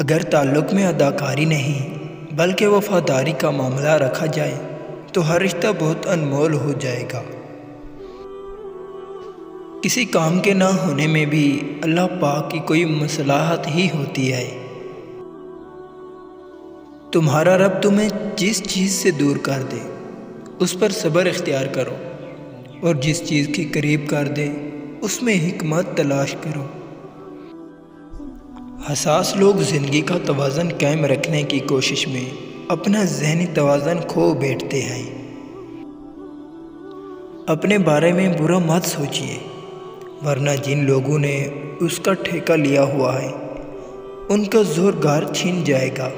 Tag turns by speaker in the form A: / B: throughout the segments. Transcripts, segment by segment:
A: اگر تعلق میں اداکاری نہیں بلکہ وفاداری کا معاملہ رکھا جائے تو ہر رشتہ بہت انمول ہو جائے گا۔ کسی کام کے نہ ہونے میں بھی اللہ پاک کی کوئی مصلحت ہی ہوتی ہے۔ تمہارا رب تمہیں جس چیز سے دور کر دے اس پر صبر اختیار کرو، اور جس چیز کی قریب کر دے اس میں حکمت تلاش کرو۔ حساس لوگ زندگی کا توازن قائم رکھنے کی کوشش میں اپنا ذہنی توازن کھو بیٹھتے ہیں۔ اپنے بارے میں برا مت سوچیے، ورنہ جن لوگوں نے اس کا ٹھیکہ لیا ہوا ہے ان کا زورگار چھن جائے گا۔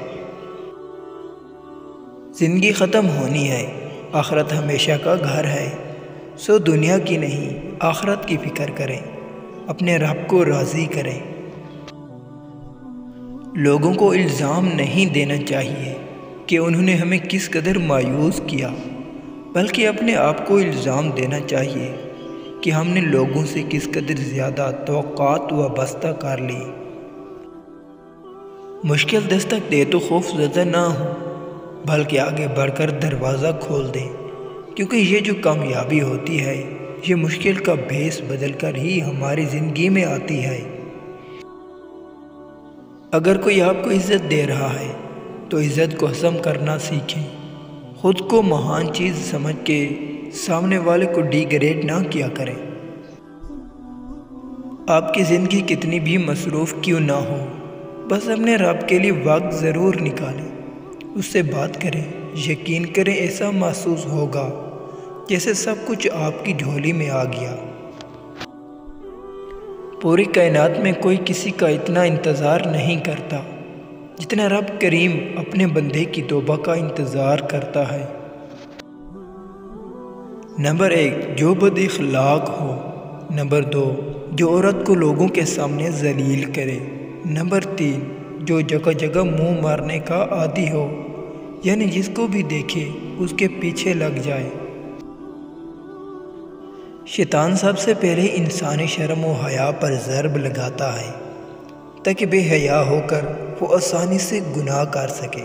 A: زندگی ختم ہونی ہے، آخرت ہمیشہ کا گھر ہے، سو دنیا کی نہیں آخرت کی فکر کریں، اپنے رب کو راضی کریں۔ لوگوں کو الزام نہیں دینا چاہیے کہ انہوں نے ہمیں کس قدر مایوس کیا، بلکہ اپنے آپ کو الزام دینا چاہیے کہ ہم نے لوگوں سے کس قدر زیادہ توقعات وابستہ کر لی۔ مشکل دستک دے تو خوف زدہ نہ ہو، بلکہ آگے بڑھ کر دروازہ کھول دیں، کیونکہ یہ جو کامیابی ہوتی ہے یہ مشکل کا بھیس بدل کر ہی ہماری زندگی میں آتی ہے۔ اگر کوئی آپ کو عزت دے رہا ہے تو عزت کو ہضم کرنا سیکھیں، خود کو مہان چیز سمجھ کے سامنے والے کو ڈی گریڈ نہ کیا کریں۔ آپ کی زندگی کتنی بھی مصروف کیوں نہ ہو، بس اپنے رب کے لیے وقت ضرور نکالیں، اس سے بات کریں، یقین کریں ایسا محسوس ہوگا جیسے سب کچھ آپ کی جھولی میں آ گیا۔ پوری کائنات میں کوئی کسی کا اتنا انتظار نہیں کرتا جتنا رب کریم اپنے بندے کی توبہ کا انتظار کرتا ہے۔ نمبر 1، جو بد اخلاق ہو۔ نمبر 2، جو عورت کو لوگوں کے سامنے ذلیل کرے۔ نمبر 3، جو جگہ جگہ منہ مارنے کا عادی ہو، یعنی جس کو بھی دیکھے اس کے پیچھے لگ جائے۔ شیطان سب سے پہلے انسانی شرم و حیا پر ضرب لگاتا ہے تاکہ بے حیا ہو کر وہ آسانی سے گناہ کر سکے۔